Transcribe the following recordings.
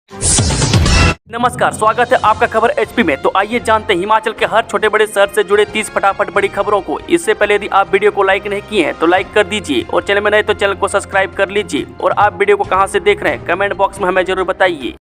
नमस्कार, स्वागत है आपका खबर एचपी में। तो आइए जानते हैं हिमाचल के हर छोटे बड़े शहर से जुड़े 30 फटाफट बड़ी खबरों को। इससे पहले यदि आप वीडियो को लाइक नहीं किए हैं तो लाइक कर दीजिए और चैनल में नए तो चैनल को सब्सक्राइब कर लीजिए। और आप वीडियो को कहां से देख रहे हैं कमेंट बॉक्स में हमें जरूर बताइए।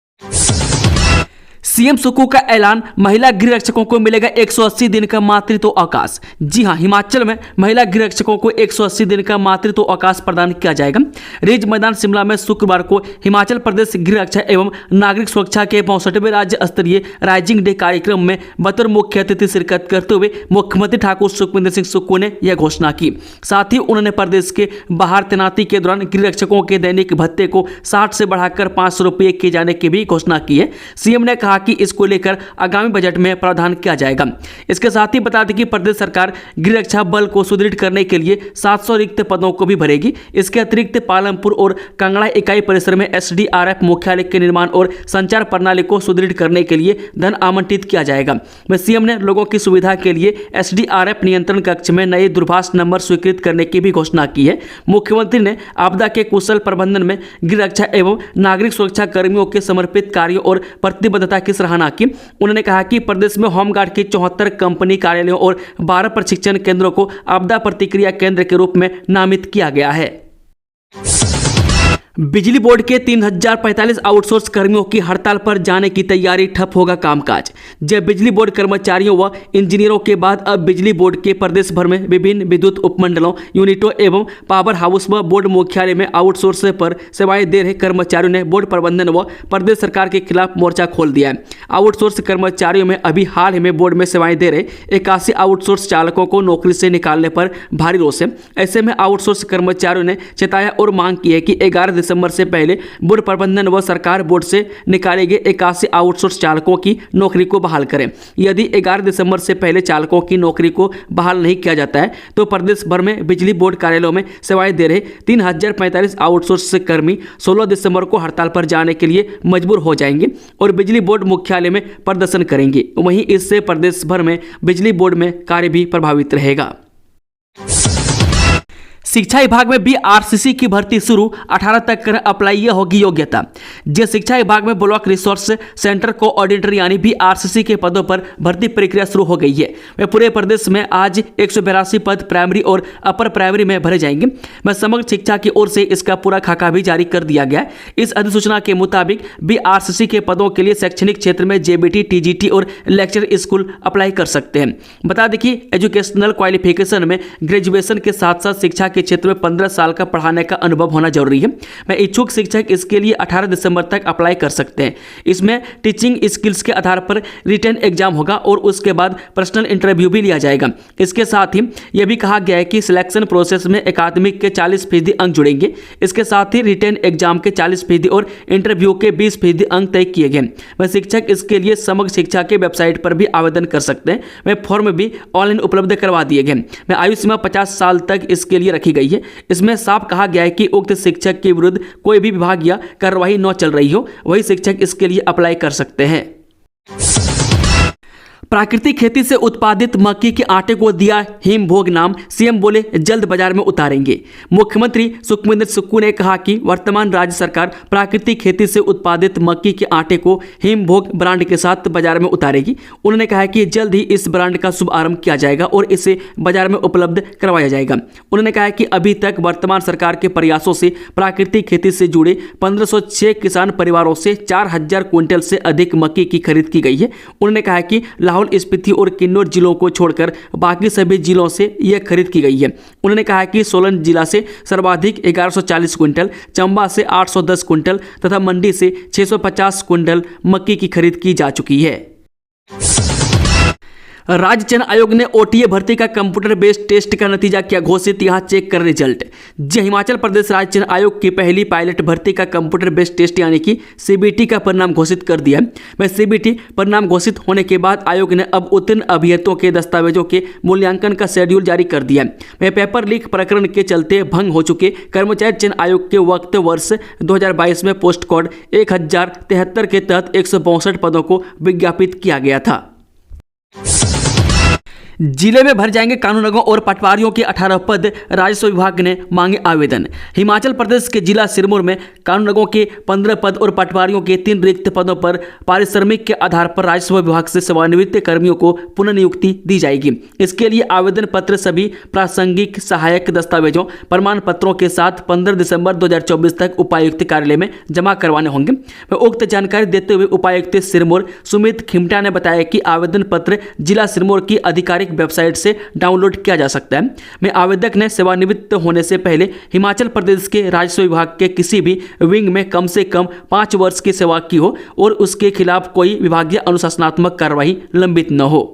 सीएम सुक्खू का ऐलान, महिला गृह रक्षकों को मिलेगा 180 दिन का मातृत्व अवकाश। जी हां, हिमाचल में महिला गृह रक्षकों को 180 दिन का मातृत्व अवकाश प्रदान किया जाएगा। रिज मैदान शिमला में शुक्रवार को हिमाचल प्रदेश गृह रक्षा एवं नागरिक सुरक्षा के 65वें राज्य स्तरीय राइजिंग डे कार्यक्रम में बतौर मुख्य अतिथि शिरकत करते हुए मुख्यमंत्री ठाकुर सुखविंदर सिंह सुक्खू ने यह घोषणा की। साथ ही उन्होंने प्रदेश के बाहर तैनाती के दौरान गृह रक्षकों के दैनिक भत्ते को 60 से बढ़ाकर 500 रुपये किए जाने की भी घोषणा की है। सीएम ने कहा कि इसको लेकर आगामी बजट में प्रावधान किया जाएगा। इसके साथ ही बता दें कि प्रदेश सरकार गृह रक्षा बल को सुदृढ़ करने के लिए 700 रिक्त पदों को भी भरेगी। इसके अतिरिक्त पालमपुर और कांगड़ा इकाई परिसर में एसडीआरएफ मुख्यालय के निर्माण और संचार प्रणाली को सुदृढ़ करने के लिए धन आवंटित किया जाएगा। वह सीएम ने लोगों की सुविधा के लिए एसडीआरएफ नियंत्रण कक्ष में नए दूरभाष नंबर स्वीकृत करने की भी घोषणा की है। मुख्यमंत्री ने आपदा के कुशल प्रबंधन में गृह रक्षा एवं नागरिक सुरक्षा कर्मियों के समर्पित कार्यों और प्रतिबद्धता की सराहना की। उन्होंने कहा कि प्रदेश में होमगार्ड की 74 कंपनी कार्यालयों और 12 प्रशिक्षण केंद्रों को आपदा प्रतिक्रिया केंद्र के रूप में नामित किया गया है। बिजली बोर्ड के 3045 आउटसोर्स कर्मियों की हड़ताल पर जाने की तैयारी, ठप होगा कामकाज। जब बिजली बोर्ड कर्मचारियों व इंजीनियरों के बाद अब बिजली बोर्ड के प्रदेश भर में विभिन्न विद्युत उपमंडलों, यूनिटों एवं पावर हाउस व बोर्ड मुख्यालय में आउटसोर्स पर सेवाएं दे रहे कर्मचारियों ने बोर्ड प्रबंधन व प्रदेश सरकार के खिलाफ मोर्चा खोल दिया है। आउटसोर्स कर्मचारियों में अभी हाल ही में बोर्ड में सेवाएं दे रहे 81 आउटसोर्स चालकों को नौकरी से निकालने पर भारी रोष है। ऐसे में आउटसोर्स कर्मचारियों ने चेताया और मांग की है कि 11 दिसंबर से पहले बोर्ड प्रबंधन व सरकार बोर्ड से निकाले गए 81 आउटसोर्स चालकों की नौकरी को बहाल करें। यदि 11 दिसंबर से पहले चालकों की नौकरी को बहाल नहीं किया जाता है तो प्रदेश भर में बिजली बोर्ड कार्यालयों में सेवाएं दे रहे 3045 आउटसोर्स कर्मी 16 दिसंबर को हड़ताल पर जाने के लिए मजबूर हो जाएंगे और बिजली बोर्ड मुख्यालय में प्रदर्शन करेंगे। वहीं इससे प्रदेश भर में बिजली बोर्ड में कार्य भी प्रभावित रहेगा। शिक्षा विभाग में बीआरसीसी की भर्ती शुरू, 18 तक कर अप्लाई, यह होगी योग्यता। जे शिक्षा विभाग में ब्लॉक रिसोर्स सेंटर कोऑर्डिनेटर यानी बीआरसीसी के पदों पर भर्ती प्रक्रिया शुरू हो गई है। वह पूरे प्रदेश में आज 182 पद प्राइमरी और अपर प्राइमरी में भरे जाएंगे। वह समग्र शिक्षा की ओर से इसका पूरा खाका भी जारी कर दिया गया है। इस अधिसूचना के मुताबिक बीआरसीसी के पदों के लिए शैक्षणिक क्षेत्र में जेबीटी, टीजीटी और लेक्चर स्कूल अप्लाई कर सकते हैं। बता दें कि एजुकेशनल क्वालिफिकेशन में ग्रेजुएशन के साथ साथ शिक्षा के क्षेत्र में 15 साल का पढ़ाने का अनुभव होना जरूरी है। मैं इच्छुक शिक्षक इसके लिए 18 दिसंबर तक अप्लाई कर सकते हैं। इसमें टीचिंग स्किल्स के आधार पर रिटन एग्जाम होगा और उसके बाद पर्सनल इंटरव्यू भी लिया जाएगा। इसके साथ ही यह भी कहा गया है कि सिलेक्शन प्रोसेस में अकादमिक के 40% अंक जुड़ेंगे। इसके साथ ही रिटन एग्जाम के 40% और इंटरव्यू के 20% अंक तय किए गए। वह शिक्षक इसके लिए समग्र शिक्षा के वेबसाइट पर भी आवेदन कर सकते हैं। वह फॉर्म भी ऑनलाइन उपलब्ध करवा दिए गए। वह आयु सीमा 50 साल तक इसके लिए रखी गई है। इसमें साफ कहा गया है कि उक्त शिक्षक के विरुद्ध कोई भी विभाग या कार्यवाही न चल रही हो, वही शिक्षक इसके लिए अप्लाई कर सकते हैं। प्राकृतिक खेती से उत्पादित मक्की के आटे को दिया हिमभोग नाम, सीएम बोले जल्द बाजार में उतारेंगे। मुख्यमंत्री सुखविंदर सुक्खू ने कहा कि वर्तमान राज्य सरकार प्राकृतिक खेती से उत्पादित मक्की के आटे को हिमभोग ब्रांड के साथ बाजार में उतारेगी। उन्होंने कहा कि जल्द ही इस ब्रांड का शुभारंभ किया जाएगा और इसे बाजार में उपलब्ध करवाया जाएगा। उन्होंने कहा कि अभी तक वर्तमान सरकार के प्रयासों से प्राकृतिक खेती से जुड़े 1506 किसान परिवारों से 4000 क्विंटल से अधिक मक्की की खरीद की गई है। उन्होंने कहा कि लाहौल, स्पीति और किन्नौर जिलों को छोड़कर बाकी सभी जिलों से यह खरीद की गई है। उन्होंने कहा कि सोलन जिला से सर्वाधिक 1140 क्विंटल, चंबा से 810 क्विंटल तथा मंडी से 650 क्विंटल मक्की की खरीद की जा चुकी है। राज्य चयन आयोग ने ओटीए भर्ती का कंप्यूटर बेस्ड टेस्ट का नतीजा किया घोषित, यहां चेक कर रिजल्ट। जी, हिमाचल प्रदेश राज्य चयन आयोग की पहली पायलट भर्ती का कंप्यूटर बेस्ड टेस्ट यानी कि सीबीटी का परिणाम घोषित कर दिया। वह सीबीटी परिणाम घोषित होने के बाद आयोग ने अब उत्तीर्ण अभ्यर्थियों के दस्तावेजों के मूल्यांकन का शेड्यूल जारी कर दिया। वह पेपर लीक प्रकरण के चलते भंग हो चुके कर्मचारी चयन आयोग के वक्त वर्ष 2022 में पोस्ट कोड 1073 के तहत 162 पदों को विज्ञापित किया गया था। जिले में भर जाएंगे कानूनगों और पटवारियों के 18 पद, राजस्व विभाग ने मांगे आवेदन। हिमाचल प्रदेश के जिला सिरमौर में कानूनगों के 15 पद और पटवारियों के 3 रिक्त पदों पर पारिश्रमिक के आधार पर राजस्व विभाग से सेवानिवृत्त कर्मियों को पुनर्नियुक्ति दी जाएगी। इसके लिए आवेदन पत्र सभी प्रासंगिक सहायक दस्तावेजों प्रमाण पत्रों के साथ 15 दिसंबर 2024 तक उपायुक्त कार्यालय में जमा करवाने होंगे। उक्त जानकारी देते हुए उपायुक्त सिरमौर सुमित खिमटा ने बताया कि आवेदन पत्र जिला सिरमौर की आधिकारिक वेबसाइट से डाउनलोड किया जा सकता है। में आवेदक ने सेवानिवृत्त होने से पहले हिमाचल प्रदेश के राजस्व विभाग के किसी भी विंग में कम से कम 5 वर्ष की सेवा की हो और उसके खिलाफ कोई विभागीय अनुशासनात्मक कार्रवाई लंबित न हो।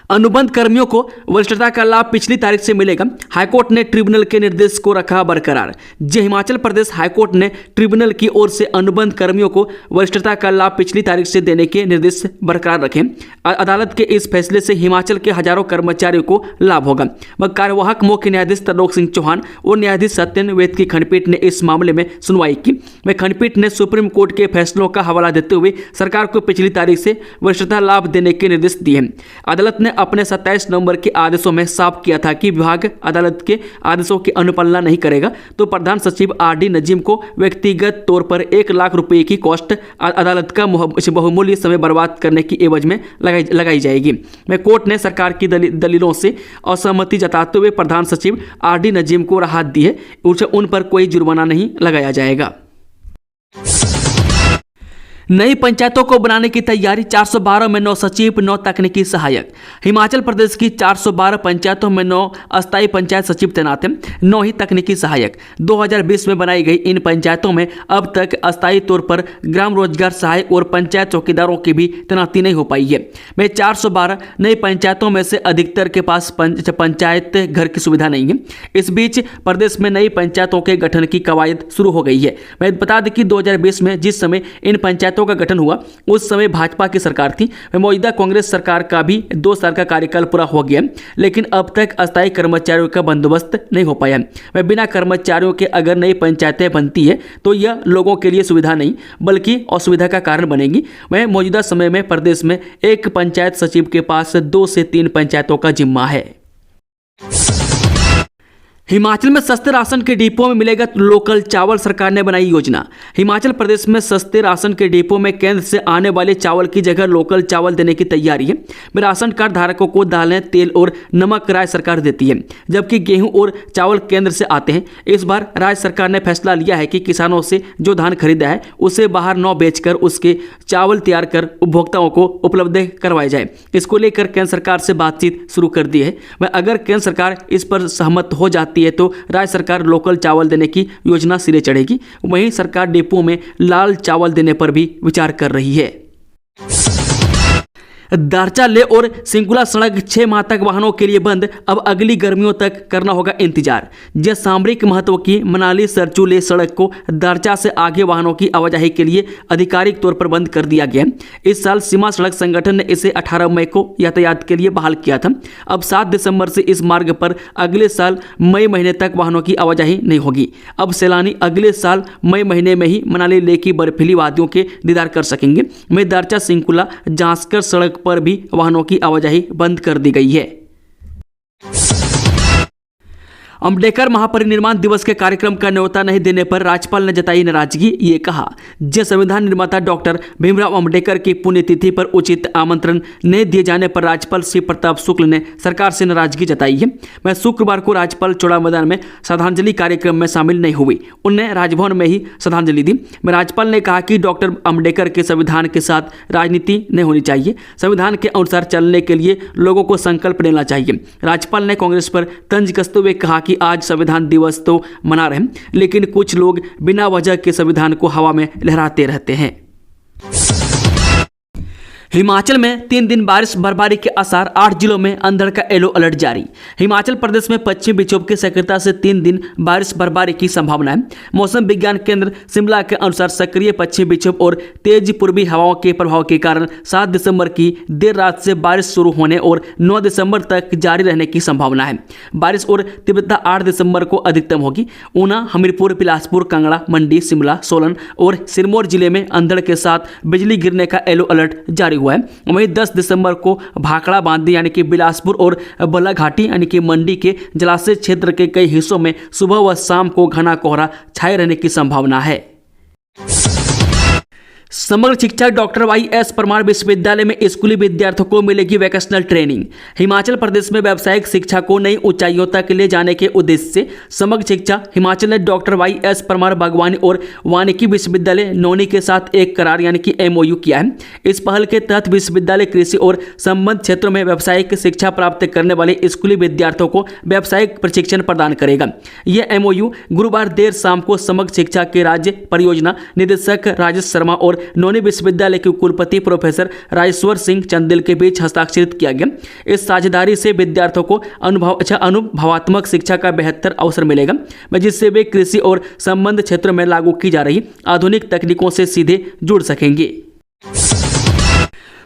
अनुबंध कर्मियों को वरिष्ठता का लाभ पिछली तारीख से मिलेगा। हाईकोर्ट ने ट्रिब्यूनल के निर्देश को रखा बरकरार। हिमाचल प्रदेश हाईकोर्ट ने ट्रिब्यूनल की ओर से अनुबंध कर्मियों को वरिष्ठता का लाभ पिछली तारीख से देने के निर्देश बरकरार रखे। अदालत के इस फैसले से हिमाचल के हजारों कर्मचारियों को लाभ होगा। कार्यवाहक मुख्य न्यायाधीश तरलोक सिंह चौहान और न्यायाधीश सत्यन वेद की खंडपीठ ने इस मामले में सुनवाई की। खंडपीठ ने सुप्रीम कोर्ट के फैसलों का हवाला देते हुए सरकार को पिछली तारीख से वरिष्ठता लाभ देने के निर्देश दिए। अदालत ने अपने 27 नवंबर के आदेशों में साफ किया था कि विभाग अदालत के आदेशों की अनुपालना नहीं करेगा तो प्रधान सचिव RD नजीम को व्यक्तिगत तौर पर 1 लाख रुपए की कॉस्ट अदालत का बहुमूल्य समय बर्बाद करने की एवज में लगाई जाएगी। कोर्ट ने सरकार की दलीलों से असहमति जताते हुए प्रधान सचिव RD नजीम को राहत दी है। उन पर कोई जुर्माना नहीं लगाया जाएगा। नई पंचायतों को बनाने की तैयारी, 412 में 9 सचिव, 9 तकनीकी सहायक। हिमाचल प्रदेश की 412 पंचायतों में 9 अस्थायी पंचायत सचिव तैनात हैं, 9 ही तकनीकी सहायक। 2020 में बनाई गई इन पंचायतों में अब तक अस्थायी तौर पर ग्राम रोजगार सहायक और पंचायत चौकीदारों की भी तैनाती नहीं हो पाई है। 412 नई पंचायतों में से अधिकतर के पास पंचायत घर की सुविधा नहीं है। इस बीच प्रदेश में नई पंचायतों के गठन की कवायद शुरू हो गई है। मैं बता दें कि 2020 में जिस समय इन पंचायतों का गठन हुआ उस समय भाजपा की सरकार थी। मौजूदा कांग्रेस सरकार का भी 2 साल का कार्यकाल पूरा हो गया, लेकिन अब तक अस्थायी कर्मचारियों का बंदोबस्त नहीं हो पाया। बिना कर्मचारियों के अगर नई पंचायतें बनती है तो यह लोगों के लिए सुविधा नहीं बल्कि असुविधा का कारण बनेगी। वह मौजूदा समय में प्रदेश में एक पंचायत सचिव के पास 2 से 3 पंचायतों का जिम्मा है। हिमाचल में सस्ते राशन के डिपो में मिलेगा लोकल चावल, सरकार ने बनाई योजना। हिमाचल प्रदेश में सस्ते राशन के डिपो में केंद्र से आने वाले चावल की जगह लोकल चावल देने की तैयारी है। राशन कार्ड धारकों को दालें, तेल और नमक राज्य सरकार देती है, जबकि गेहूं और चावल केंद्र से आते हैं। इस बार राज्य सरकार ने फैसला लिया है कि किसानों से जो धान खरीदा है उसे बाहर न बेचकर उसके चावल तैयार कर उपभोक्ताओं को उपलब्ध करवाए जाए। इसको लेकर केंद्र सरकार से बातचीत शुरू कर दी है। अगर केंद्र सरकार इस पर सहमत हो जाती है तो राज्य सरकार लोकल चावल देने की योजना सिरे चढ़ेगी। वहीं सरकार डिपो में लाल चावल देने पर भी विचार कर रही है। दारचा ले और सिंकुला सड़क 6 माह तक वाहनों के लिए बंद, अब अगली गर्मियों तक करना होगा इंतजार। सामरिक महत्व की मनाली सरचू ले सड़क को दारचा से आगे वाहनों की आवाजाही के लिए आधिकारिक तौर पर बंद कर दिया गया। इस साल सीमा सड़क संगठन ने इसे 18 मई को यातायात के लिए बहाल किया था। अब 7 दिसंबर से इस मार्ग पर अगले साल मई महीने तक वाहनों की आवाजाही नहीं होगी। अब सैलानी अगले साल मई महीने में ही मनाली ले की बर्फीली वादियों के दीदार कर सकेंगे। दारचा सिंकुला जांसकर सड़क पर भी वाहनों की आवाजाही बंद कर दी गई है। अम्बेडकर महापरिनिर्वाण दिवस के कार्यक्रम का न्योता नहीं देने पर राज्यपाल ने जताई नाराजगी। ये कहा, संविधान निर्माता डॉक्टर भीमराव अम्बेडकर की पुण्यतिथि पर उचित आमंत्रण नहीं दिए जाने पर राज्यपाल श्री प्रताप शुक्ल ने सरकार से नाराजगी जताई है। शुक्रवार को राज्यपाल चौड़ा मैदान में श्रद्धांजलि कार्यक्रम में शामिल नहीं हुई। उन्हें राजभवन में ही श्रद्धांजलि दी। राज्यपाल ने कहा कि डॉक्टर अम्बेडकर के संविधान के साथ राजनीति नहीं होनी चाहिए। संविधान के अनुसार चलने के लिए लोगों को संकल्प लेना चाहिए। राज्यपाल ने कांग्रेस पर तंज कसते हुए कहा कि आज संविधान दिवस तो मना रहे हैं, लेकिन कुछ लोग बिना वजह के संविधान को हवा में लहराते रहते हैं। हिमाचल में 3 दिन बारिश बर्फबारी के आसार, 8 जिलों में अंधड़ का येलो अलर्ट जारी। हिमाचल प्रदेश में पश्चिमी विक्षोभ की सक्रियता से 3 दिन बारिश बर्फबारी की संभावना है। मौसम विज्ञान केंद्र शिमला के अनुसार सक्रिय पश्चिमी विक्षोभ और तेज पूर्वी हवाओं के प्रभाव के कारण 7 दिसंबर की देर रात से बारिश शुरू होने और 9 दिसंबर तक जारी रहने की संभावना है। बारिश और तीव्रता 8 दिसंबर को अधिकतम होगी। ऊना, हमीरपुर, बिलासपुर, कांगड़ा, मंडी, शिमला, सोलन और सिरमौर जिले में अंधड़ के साथ बिजली गिरने का येलो अलर्ट जारी हुआ है। वहीं 10 दिसंबर को भाखड़ा बांधी यानी कि बिलासपुर और बलाघाटी यानी कि मंडी के जलाशय क्षेत्र के कई हिस्सों में सुबह व शाम को घना कोहरा छाए रहने की संभावना है। समग्र शिक्षा डॉक्टर वाई.एस. परमार विश्वविद्यालय में स्कूली विद्यार्थियों को मिलेगी वोकेशनल ट्रेनिंग। हिमाचल प्रदेश में व्यावसायिक शिक्षा को नई ऊंचाइयों तक ले जाने के उद्देश्य से समग्र शिक्षा हिमाचल ने डॉक्टर वाई.एस. परमार बागवानी और वानिकी विश्वविद्यालय नौनी के साथ एक करार यानी कि MOU किया है। इस पहल के तहत विश्वविद्यालय कृषि और संबद्ध क्षेत्रों में व्यावसायिक शिक्षा प्राप्त करने वाले स्कूली विद्यार्थियों को व्यावसायिक प्रशिक्षण प्रदान करेगा। यह MOU गुरुवार देर शाम को समग्र शिक्षा के राज्य परियोजना निदेशक राजेश शर्मा और नौनी विश्वविद्यालय के कुलपति प्रोफेसर राजेश्वर सिंह चंदेल के बीच हस्ताक्षरित किया गया। इस साझेदारी से विद्यार्थियों को अनुभवात्मक शिक्षा का बेहतर अवसर मिलेगा, जिससे वे कृषि और संबद्ध क्षेत्रों में लागू की जा रही आधुनिक तकनीकों से सीधे जुड़ सकेंगे।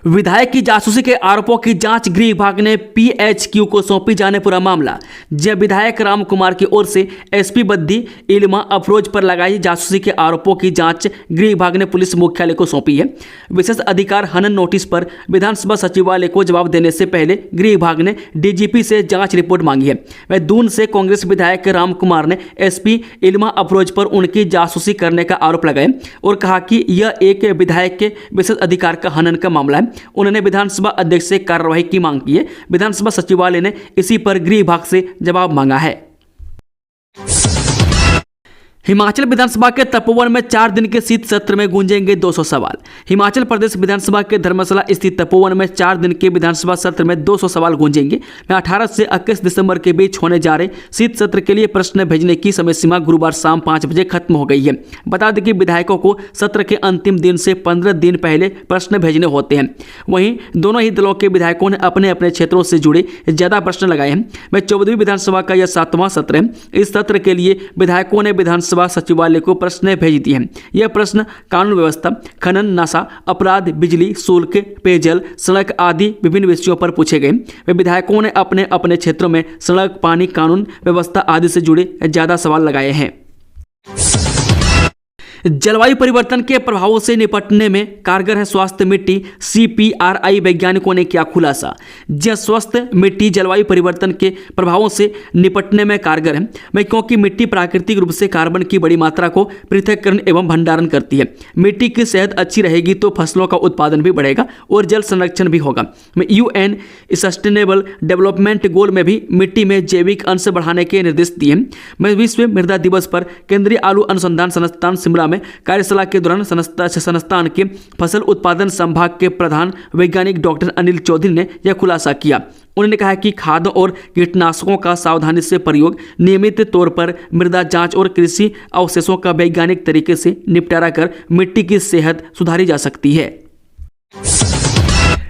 विधायक की जासूसी के आरोपों की जांच गृह विभाग ने PHQ को सौंपी जाने पूरा मामला। जब विधायक राम कुमार की ओर से SP बद्दी इल्मा अफरोज पर लगाई जासूसी के आरोपों की जांच गृह विभाग ने पुलिस मुख्यालय को सौंपी है। विशेष अधिकार हनन नोटिस पर विधानसभा सचिवालय को जवाब देने से पहले गृह विभाग ने DGP से जांच रिपोर्ट मांगी है। वह दून से कांग्रेस विधायक राम कुमार ने SP इल्मा अफरोज पर उनकी जासूसी करने का आरोप लगाया और कहा कि यह एक विधायक के विशेष अधिकार का हनन का मामला है। उन्होंने विधानसभा अध्यक्ष से कार्रवाई की मांग की है। विधानसभा सचिवालय ने इसी पर गृह विभाग से जवाब मांगा है। हिमाचल विधानसभा के तपोवन में 4 दिन के शीत सत्र में गूंजेंगे 200 सवाल। हिमाचल प्रदेश विधानसभा के धर्मशाला स्थित तपोवन में 4 दिन के विधानसभा सत्र में 200 सवाल गूंजेंगे। 18 से 21 दिसंबर के बीच होने जा रहे शीत सत्र के लिए प्रश्न भेजने की समय सीमा गुरुवार शाम 5 बजे खत्म हो गई है। बता दें कि विधायकों को सत्र के अंतिम दिन से 15 दिन पहले प्रश्न भेजने होते हैं। वहीं दोनों ही दलों के विधायकों ने अपने अपने क्षेत्रों से जुड़े ज्यादा प्रश्न लगाए हैं। वह 14वीं विधानसभा का यह 7वां सत्र है। इस सत्र के लिए विधायकों ने विधानसभा सचिवालय को प्रश्न भेज दिए हैं। यह प्रश्न कानून व्यवस्था, खनन, नशा, अपराध, बिजली, शुल्क, पेयजल, सड़क आदि विभिन्न विषयों पर पूछे गए। वे विधायकों ने अपने अपने क्षेत्रों में सड़क, पानी, कानून व्यवस्था आदि से जुड़े ज्यादा सवाल लगाए हैं। जलवायु परिवर्तन के प्रभावों से निपटने में कारगर है स्वास्थ्य मिट्टी। CPRI वैज्ञानिकों ने किया खुलासा। यह स्वस्थ मिट्टी जलवायु परिवर्तन के प्रभावों से निपटने में कारगर है, क्योंकि मिट्टी प्राकृतिक रूप से कार्बन की बड़ी मात्रा को पृथक्करण एवं भंडारण करती है। मिट्टी की सेहत अच्छी रहेगी तो फसलों का उत्पादन भी बढ़ेगा और जल संरक्षण भी होगा। UN सस्टेनेबल डेवलपमेंट गोल में भी मिट्टी में जैविक अंश बढ़ाने के निर्देश दिए हैं। विश्व मृदा दिवस पर केंद्रीय आलू अनुसंधान संस्थान शिमला में कार्यशाला के दौरान संस्थान के फसल उत्पादन संभाग के प्रधान वैज्ञानिक डॉक्टर अनिल चौधरी ने यह खुलासा किया। उन्होंने कहा कि खादों और कीटनाशकों का सावधानी से प्रयोग, नियमित तौर पर मृदा जांच और कृषि अवशेषों का वैज्ञानिक तरीके से निपटारा कर मिट्टी की सेहत सुधारी जा सकती है।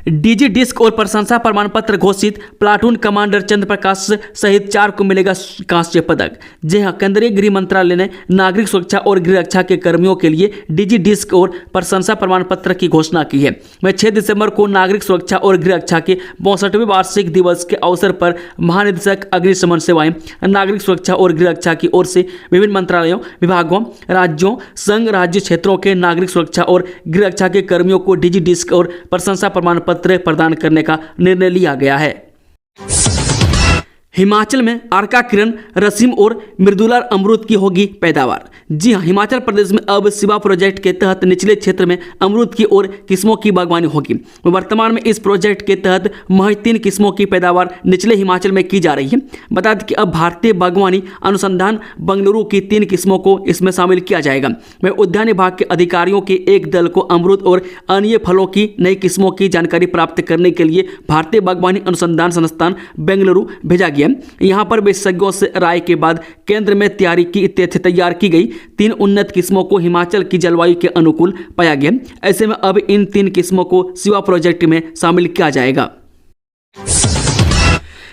DG डिस्क और प्रशंसा प्रमाण पत्र घोषित। प्लाटून कमांडर चंद्र प्रकाश सहित 4 को मिलेगा कांस्य पदक। जी हां, केंद्रीय गृह मंत्रालय ने नागरिक सुरक्षा और गृह रक्षा के कर्मियों के लिए DG डिस्क और प्रशंसा प्रमाण पत्र की घोषणा की है। वह 6 दिसंबर को नागरिक सुरक्षा और गृह रक्षा के 62वें वार्षिक दिवस के अवसर पर महानिदेशक अग्निशमन सेवाएं, नागरिक सुरक्षा और गृह रक्षा की ओर से विभिन्न मंत्रालयों, विभागों, राज्यों, संघ राज्य क्षेत्रों के नागरिक सुरक्षा और गृह रक्षा के कर्मियों को DG डिस्क और प्रशंसा प्रमाण पत्र प्रदान करने का निर्णय लिया गया है। हिमाचल में अर्का किरण, रसीम और मृदुला अमरूद की होगी पैदावार। जी हां, हिमाचल प्रदेश में अब शिवा प्रोजेक्ट के तहत निचले क्षेत्र में अमरूद की और किस्मों की बागवानी होगी। वर्तमान में इस प्रोजेक्ट के तहत महज 3 किस्मों की पैदावार निचले हिमाचल में की जा रही है। बता दें कि अब भारतीय बागवानी अनुसंधान बेंगलुरु की 3 किस्मों को इसमें शामिल किया जाएगा। वह उद्यान विभाग के अधिकारियों के एक दल को अमरूद और अन्य फलों की नई किस्मों की जानकारी प्राप्त करने के लिए भारतीय बागवानी अनुसंधान संस्थान बेंगलुरु भेजा गया। यहां पर विशेषज्ञों से राय के बाद केंद्र में तैयार की गई 3 उन्नत किस्मों को हिमाचल की जलवायु के अनुकूल पाया गया। ऐसे में अब इन 3 किस्मों को शिवा प्रोजेक्ट में शामिल किया जाएगा।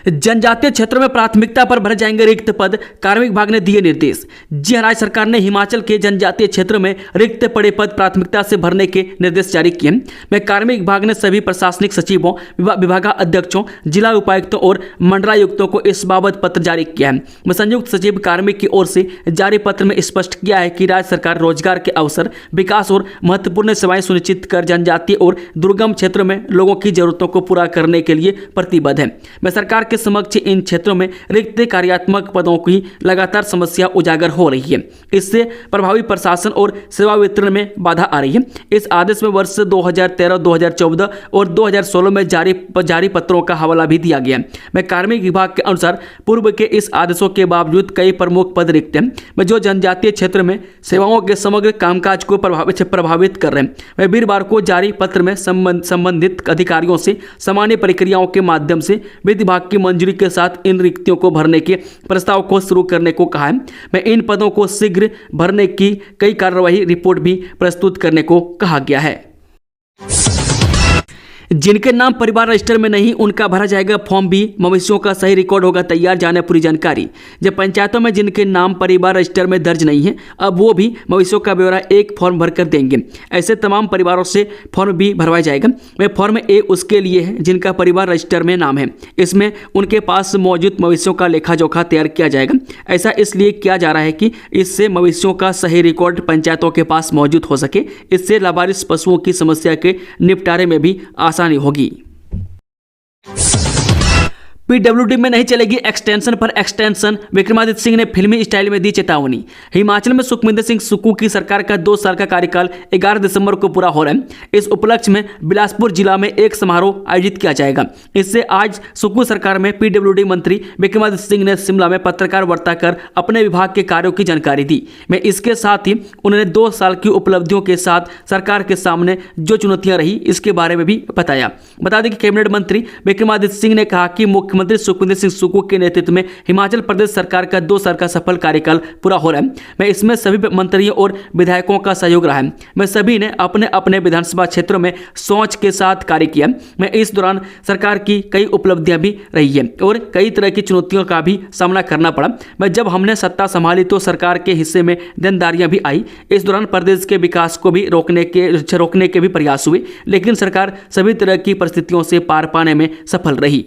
जनजातीय क्षेत्रों में प्राथमिकता पर भरे जाएंगे रिक्त पद, कार्मिक विभाग ने दिए निर्देश। जी राज्य सरकार ने हिमाचल के जनजातीय क्षेत्रों में रिक्त पड़े पद प्राथमिकता से भरने के निर्देश जारी किए हैं। कार्मिक विभाग ने सभी प्रशासनिक सचिवों, विभागाध्यक्षों, जिला उपायुक्तों और मंडलायुक्तों को इस बाबत पत्र जारी किया है। संयुक्त सचिव कार्मिक की ओर से जारी पत्र में स्पष्ट किया है कि राज्य सरकार रोजगार के अवसर, विकास और महत्वपूर्ण सेवाएं सुनिश्चित कर जनजातीय और दुर्गम क्षेत्रों में लोगों की जरूरतों को पूरा करने के लिए प्रतिबद्ध है। सरकार के समक्ष इन क्षेत्रों में रिक्त कार्यात्मक पदों की लगातार समस्या उजागर हो रही है। इससे प्रभावी प्रशासन और सेवा वितरण में बाधा आ रही है। इस आदेश में वर्ष 2013, 2014 और 2016 में जारी पत्रों का हवाला भी दिया गया है। कार्मिक विभाग के अनुसार पूर्व के इस आदेशों के बावजूद कई प्रमुख पद रिक्त हैं जो जनजातीय क्षेत्र में सेवाओं के समग्र कामकाज को प्रभावित कर रहे हैं। वीरवार को जारी पत्र में संबंधित अधिकारियों से सामान्य प्रक्रियाओं के माध्यम से विभाग की मंजूरी के साथ इन रिक्तियों को भरने के प्रस्ताव को शुरू करने को कहा है। इन पदों को शीघ्र भरने की कई कार्यवाही रिपोर्ट भी प्रस्तुत करने को कहा गया है। जिनके नाम परिवार रजिस्टर में नहीं, उनका भरा जाएगा फॉर्म भी, मवेशियों का सही रिकॉर्ड होगा तैयार, जाने पूरी जानकारी। जब पंचायतों में जिनके नाम परिवार रजिस्टर में दर्ज नहीं है, अब वो भी मवेशियों का ब्यौरा एक फॉर्म भरकर देंगे। ऐसे तमाम परिवारों से फॉर्म भी भरवाया जाएगा। फॉर्म ए उसके लिए है जिनका परिवार रजिस्टर में नाम है। इसमें उनके पास मौजूद मवेशियों का लेखा जोखा तैयार किया जाएगा। ऐसा इसलिए किया जा रहा है कि इससे मवेशियों का सही रिकॉर्ड पंचायतों के पास मौजूद हो सके। इससे लावारिस पशुओं की समस्या के निपटारे में भी आसानी होगी। पीडब्ल्यूडी में नहीं चलेगी एक्सटेंशन पर एक्सटेंशन, विक्रमादित्य सिंह ने फिल्मी स्टाइल में दी चेतावनी। हिमाचल में सुखविंदर सिंह सुक्खू की सरकार का 2 साल का कार्यकाल 11 दिसंबर को पूरा हो रहा है। इस उपलक्ष्य में बिलासपुर जिला में एक समारोह आयोजित किया जाएगा। इससे आज सुक्खू सरकार में पीडब्ल्यूडी मंत्री विक्रमादित्य सिंह ने शिमला में पत्रकार वार्ता कर अपने विभाग के कार्यों की जानकारी दी। इसके साथ ही उन्होंने 2 साल की उपलब्धियों के साथ सरकार के सामने जो चुनौतियां रही इसके बारे में भी बताया। बता दें कि कैबिनेट मंत्री विक्रमादित्य सिंह ने कहा कि मुख्यमंत्री सुखविंदर सिंह सुक्खू के नेतृत्व में हिमाचल प्रदेश सरकार का 2 साल का सफल कार्यकाल पूरा हो रहा है। इसमें सभी मंत्रियों और विधायकों का सहयोग रहा है। सभी ने अपने अपने विधानसभा क्षेत्रों में सोच के साथ कार्य किया। इस दौरान सरकार की कई उपलब्धियां भी रही है और कई तरह की चुनौतियों का भी सामना करना पड़ा। जब हमने सत्ता संभाली तो सरकार के हिस्से में देनदारियां भी आई। इस दौरान प्रदेश के विकास को भी रोकने के भी प्रयास हुए, लेकिन सरकार सभी तरह की परिस्थितियों से पार पाने में सफल रही।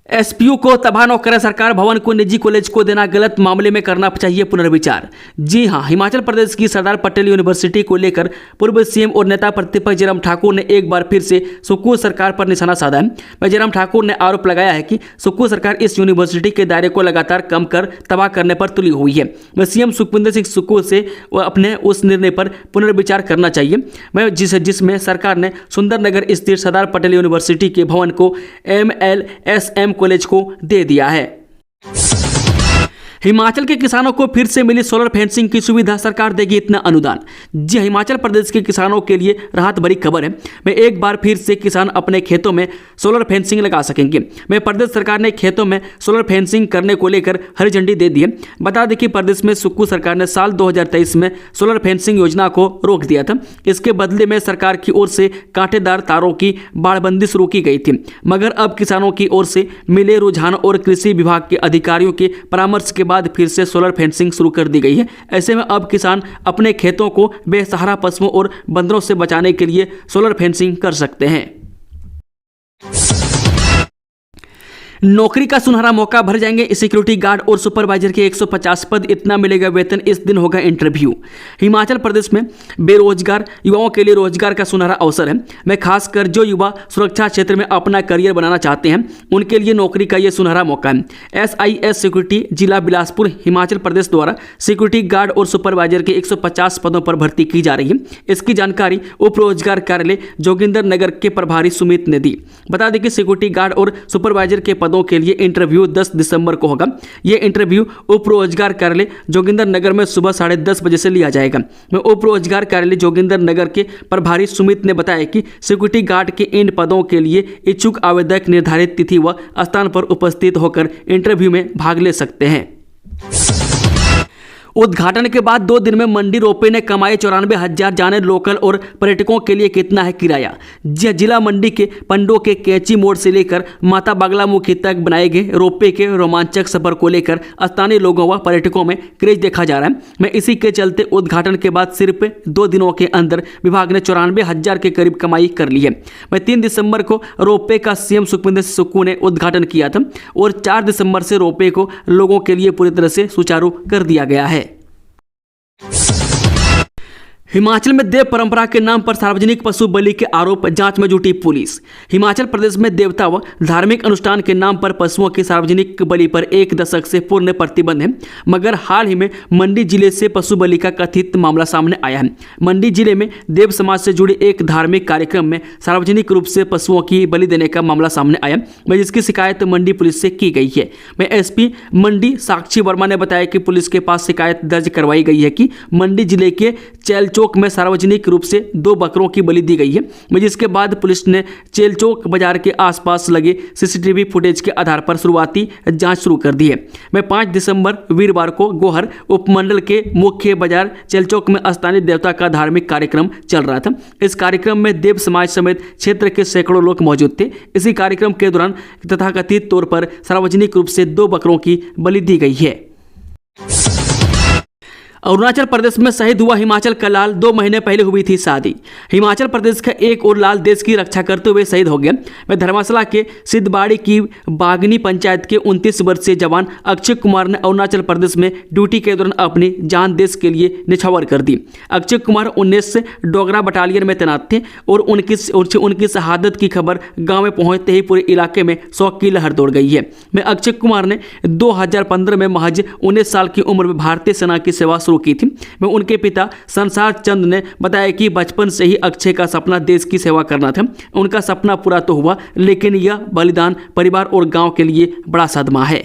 एसपीयू को तबाह न करे सरकार, भवन को निजी कॉलेज को देना गलत, मामले में करना चाहिए पुनर्विचार। जी हां, हिमाचल प्रदेश की सरदार पटेल यूनिवर्सिटी को लेकर पूर्व सीएम और नेता प्रतिपक्ष जयराम ठाकुर ने एक बार फिर से सुक्खू सरकार पर निशाना साधा है। जयराम ठाकुर ने आरोप लगाया है कि सुक्खू सरकार इस यूनिवर्सिटी के दायरे को लगातार कम कर तबाह करने पर तुली हुई है। सीएम सुखविंदर सिंह सुक्खू से अपने उस निर्णय पर पुनर्विचार करना चाहिए जिसमें सरकार ने सुंदरनगर स्थित सरदार पटेल यूनिवर्सिटी के भवन को MLSM कॉलेज को दे दिया है। हिमाचल के किसानों को फिर से मिली सोलर फेंसिंग की सुविधा, सरकार देगी इतना अनुदान। जी, हिमाचल प्रदेश के किसानों के लिए राहत भरी खबर है। एक बार फिर से किसान अपने खेतों में सोलर फेंसिंग लगा सकेंगे। प्रदेश सरकार ने खेतों में सोलर फेंसिंग करने को लेकर हरी झंडी दे दी है। बता दें कि प्रदेश में सुक्खू सरकार ने साल 2023 में सोलर फेंसिंग योजना को रोक दिया था। इसके बदले में सरकार की ओर से कांटेदार तारों की बाड़बंदी शुरू की गई थी, मगर अब किसानों की ओर से मिले रुझान और कृषि विभाग के अधिकारियों के परामर्श के बाद फिर से सोलर फेंसिंग शुरू कर दी गई है। ऐसे में अब किसान अपने खेतों को बेसहारा पशुओं और बंदरों से बचाने के लिए सोलर फेंसिंग कर सकते हैं। नौकरी का सुनहरा मौका, भर जाएंगे सिक्योरिटी गार्ड और सुपरवाइजर के 150 पद, इतना मिलेगा वेतन, इस दिन होगा इंटरव्यू। हिमाचल प्रदेश में बेरोजगार युवाओं के लिए रोजगार का सुनहरा अवसर है। खासकर जो युवा सुरक्षा क्षेत्र में अपना करियर बनाना चाहते हैं उनके लिए नौकरी का यह सुनहरा मौका है। SIS सिक्योरिटी जिला बिलासपुर हिमाचल प्रदेश द्वारा सिक्योरिटी गार्ड और सुपरवाइजर के 150 पदों पर भर्ती की जा रही है। इसकी जानकारी उप रोजगार कार्यालय जोगिंदर नगर के प्रभारी सुमित ने दी। बता दें कि सिक्योरिटी गार्ड और सुपरवाइजर के के लिए इंटरव्यू 10 दिसंबर को होगा। यह इंटरव्यू उप रोजगार कार्यालय जोगिंदर नगर में सुबह 10:30 बजे से लिया जाएगा। उप रोजगार कार्यालय जोगिंदर नगर के प्रभारी सुमित ने बताया कि सिक्योरिटी गार्ड के इन पदों के लिए इच्छुक आवेदक निर्धारित तिथि व स्थान पर उपस्थित होकर इंटरव्यू में भाग ले सकते हैं। उद्घाटन के बाद 2 दिन में मंडी रोपवे ने कमाए 94,000। जाने लोकल और पर्यटकों के लिए कितना है किराया। जिला मंडी के पंडो के कैंची मोड़ से लेकर माता बागलामुखी तक बनाए गए रोपवे के रोमांचक सफर को लेकर स्थानीय लोगों व पर्यटकों में क्रेज देखा जा रहा है। मैं इसी के चलते उद्घाटन के बाद सिर्फ 2 दिनों के अंदर विभाग ने 94,000 के करीब कमाई कर ली है। मैं 3 दिसंबर को रोपवे का सीएम सुखविंदर सुक्खू ने उद्घाटन किया था और 4 दिसंबर से रोपवे को लोगों के लिए पूरी तरह से सुचारू कर दिया गया है। हिमाचल में देव परंपरा के नाम पर सार्वजनिक पशु बलि के आरोप, जांच में जुटी पुलिस। हिमाचल प्रदेश में देवता व धार्मिक अनुष्ठान के नाम पर पशुओं की सार्वजनिक बलि पर 1 दशक से पूर्ण प्रतिबंध है, मगर हाल ही में मंडी जिले से पशु बलि का कथित मामला सामने आया है। मंडी जिले में देव समाज से जुड़े एक धार्मिक कार्यक्रम में सार्वजनिक रूप से पशुओं की बलि देने का मामला सामने आया, जिसकी शिकायत मंडी पुलिस से की गई है। एसपी मंडी साक्षी वर्मा ने बताया कि पुलिस के पास शिकायत दर्ज करवाई गई है कि मंडी जिले के चैलचौक में सार्वजनिक रूप से 2 बकरों की बलि दी गई है, जिसके बाद पुलिस ने चैलचौक बाजार के आसपास लगे सीसीटीवी फुटेज के आधार पर शुरुआती जांच शुरू कर दी है। 5 दिसंबर वीरवार को गोहर उपमंडल के मुख्य बाजार चैलचौक में स्थानीय देवता का धार्मिक कार्यक्रम चल रहा था। इस कार्यक्रम में देव समाज समेत क्षेत्र के सैकड़ों लोग मौजूद थे। इसी कार्यक्रम के दौरान तथाकथित तौर पर सार्वजनिक रूप से 2 बकरों की बलि दी गई है। अरुणाचल प्रदेश में शहीद हुआ हिमाचल का लाल। 2 महीने पहले हुई थी शादी। हिमाचल प्रदेश का एक और लाल देश की रक्षा करते हुए शहीद हो गया। धर्मशाला के सिद्धबाड़ी की बागनी पंचायत के 29 वर्षीय जवान अक्षय कुमार ने अरुणाचल प्रदेश में ड्यूटी के दौरान अपनी जान देश के लिए निछावर कर दी। अक्षय कुमार 19 डोगरा बटालियन में तैनात थे और उनकी शहादत की खबर गाँव में पहुँचते ही पूरे इलाके में शोक की लहर दौड़ गई है। अक्षय कुमार ने 2015 में महज 19 साल की उम्र में भारतीय सेना की सेवा की थी। उनके पिता संसार चंद ने बताया कि बचपन से ही अक्षय का सपना देश की सेवा करना था। उनका सपना पूरा तो हुआ, लेकिन यह बलिदान परिवार और गांव के लिए बड़ा सदमा है।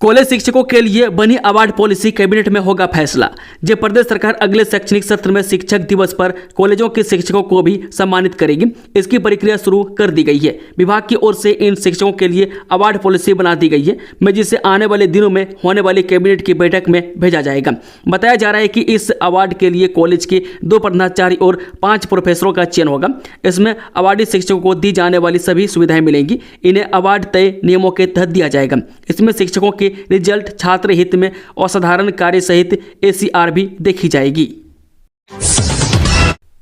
कॉलेज शिक्षकों के लिए बनी अवार्ड पॉलिसी, कैबिनेट में होगा फैसला। जब प्रदेश सरकार अगले शैक्षणिक सत्र में शिक्षक दिवस पर कॉलेजों के शिक्षकों को भी सम्मानित करेगी। इसकी प्रक्रिया शुरू कर दी गई है। विभाग की ओर से इन शिक्षकों के लिए अवार्ड पॉलिसी बना दी गई है, जिसे आने वाले दिनों में होने वाली कैबिनेट की बैठक में भेजा जाएगा। बताया जा रहा है कि इस अवार्ड के लिए कॉलेज के 2 प्रधानाचार्य और 5 प्रोफेसरों का चयन होगा। इसमें अवार्डी शिक्षकों को दी जाने वाली सभी सुविधाएं मिलेंगी। इन्हें अवार्ड तय नियमों के तहत दिया जाएगा। इसमें शिक्षकों के रिजल्ट, छात्र हित में असाधारण कार्य सहित ACR भी देखी जाएगी।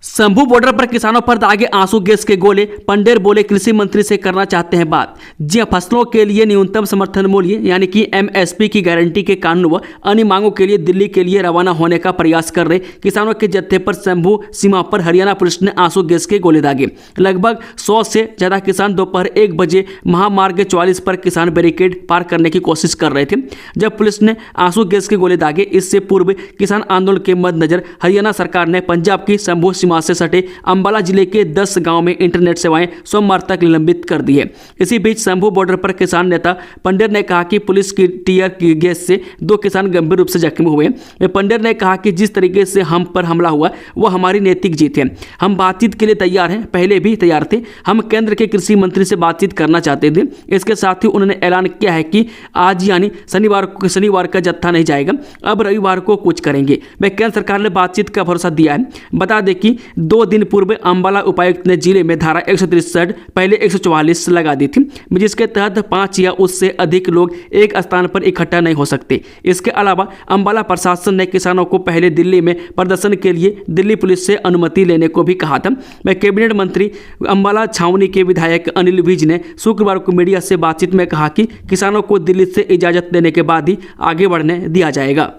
शंभू बॉर्डर पर किसानों पर दागे आंसू गैस के गोले। पंडेर बोले कृषि मंत्री से करना चाहते हैं बात। जी फसलों के लिए न्यूनतम समर्थन मूल्य यानी कि MSP की गारंटी के कानून व अन्य मांगों के लिए दिल्ली के लिए रवाना होने का प्रयास कर रहे किसानों के जत्थे पर शंभू सीमा पर हरियाणा पुलिस ने आंसू गैस के गोले दागे। लगभग 100 से ज्यादा किसान दोपहर 1 बजे महामार्ग 44 पर किसान बैरिकेड पार करने की कोशिश कर रहे थे जब पुलिस ने आंसू गैस के गोले दागे। इससे पूर्व किसान आंदोलन के मद्देनजर हरियाणा सरकार ने पंजाब की शंभू सीमा से सटे अंबाला जिले के 10 गांव में इंटरनेट सेवाएं सोमवार तक निलंबित कर दी है। इसी बीच शंभू बॉर्डर पर किसान नेता पंडेर ने कहा कि पुलिस की टीयर की गैस से 2 किसान गंभीर रूप से जख्मी हुए। पंडेर ने कहा कि जिस तरीके से हम पर हमला हुआ वो हमारी नैतिक जीत है। हम बातचीत के लिए तैयार हैं, पहले भी तैयार थे। हम केंद्र के कृषि मंत्री से बातचीत करना चाहते थे। इसके साथ ही उन्होंने ऐलान किया है कि आज यानी शनिवार का जत्था नहीं जाएगा, अब रविवार को कुछ करेंगे। वह केंद्र सरकार ने बातचीत का भरोसा दिया है। बता दें कि 2 दिन पूर्व अंबाला उपायुक्त ने जिले में धारा 163 पहले 144 लगा दी थी, जिसके तहत 5 या उससे अधिक लोग एक स्थान पर इकट्ठा नहीं हो सकते। इसके अलावा अंबाला प्रशासन ने किसानों को पहले दिल्ली में प्रदर्शन के लिए दिल्ली पुलिस से अनुमति लेने को भी कहा था। कैबिनेट मंत्री अंबाला छावनी के विधायक अनिल विज ने शुक्रवार को मीडिया से बातचीत में कहा कि किसानों को दिल्ली से इजाजत देने के बाद ही आगे बढ़ने दिया जाएगा।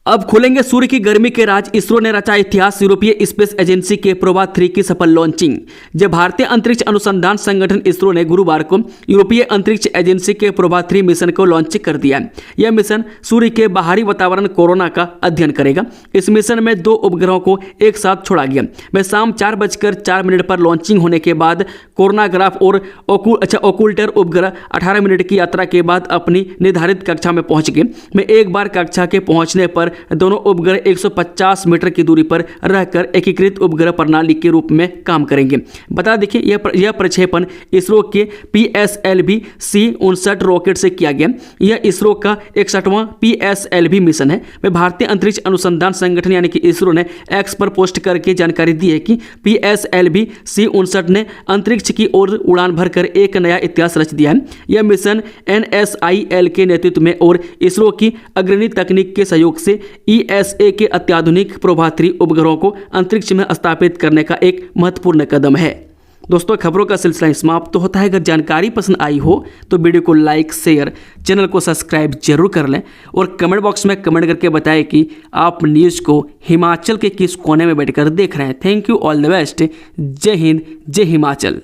अब खुलेंगे सूर्य की गर्मी के राज। इसरो ने रचा इतिहास। यूरोपीय स्पेस एजेंसी के प्रोबा 3 की सफल लॉन्चिंग। जब भारतीय अंतरिक्ष अनुसंधान संगठन इसरो ने गुरुवार को यूरोपीय अंतरिक्ष एजेंसी के प्रोबा 3 मिशन को लॉन्च कर दिया। यह मिशन सूर्य के बाहरी वातावरण कोरोना का अध्ययन करेगा। इस मिशन में 2 उपग्रहों को एक साथ छोड़ा गया। वह शाम 4:04 पर लॉन्चिंग होने के बाद कोरोनाग्राफ और ओकुल्टर उपग्रह 18 मिनट की यात्रा के बाद अपनी निर्धारित कक्षा में पहुंच गए। एक बार कक्षा के पहुंचने पर दोनों उपग्रह 150 मीटर की दूरी पर रहकर एकीकृत उपग्रह प्रणाली के रूप में काम करेंगे। बता देखिए यह प्रक्षेपण इसरो के PSLV C-59 रॉकेट से किया गया। यह इसरो का 61वां PSLV मिशन है। वह भारतीय अंतरिक्ष अनुसंधान संगठन यानी कि इसरो ने एक्स पर पोस्ट करके जानकारी दी है कि PSLV C-59 ने अंतरिक्ष की ओर उड़ान भरकर एक नया इतिहास रच दिया है। यह मिशन NSIL के नेतृत्व में और इसरो की अग्रणी तकनीक के सहयोग से ESA के अत्याधुनिक प्रभात्री उपग्रहों को अंतरिक्ष में स्थापित करने का एक महत्वपूर्ण कदम है। दोस्तों, खबरों का सिलसिला समाप्त तो होता है। अगर जानकारी पसंद आई हो तो वीडियो को लाइक, शेयर, चैनल को सब्सक्राइब जरूर कर लें और कमेंट बॉक्स में कमेंट करके बताएं कि आप न्यूज़ को हिमाचल के किस कोने में बैठकर देख रहे हैं। Thank you, all the best. जय हिंद, जय हिमाचल।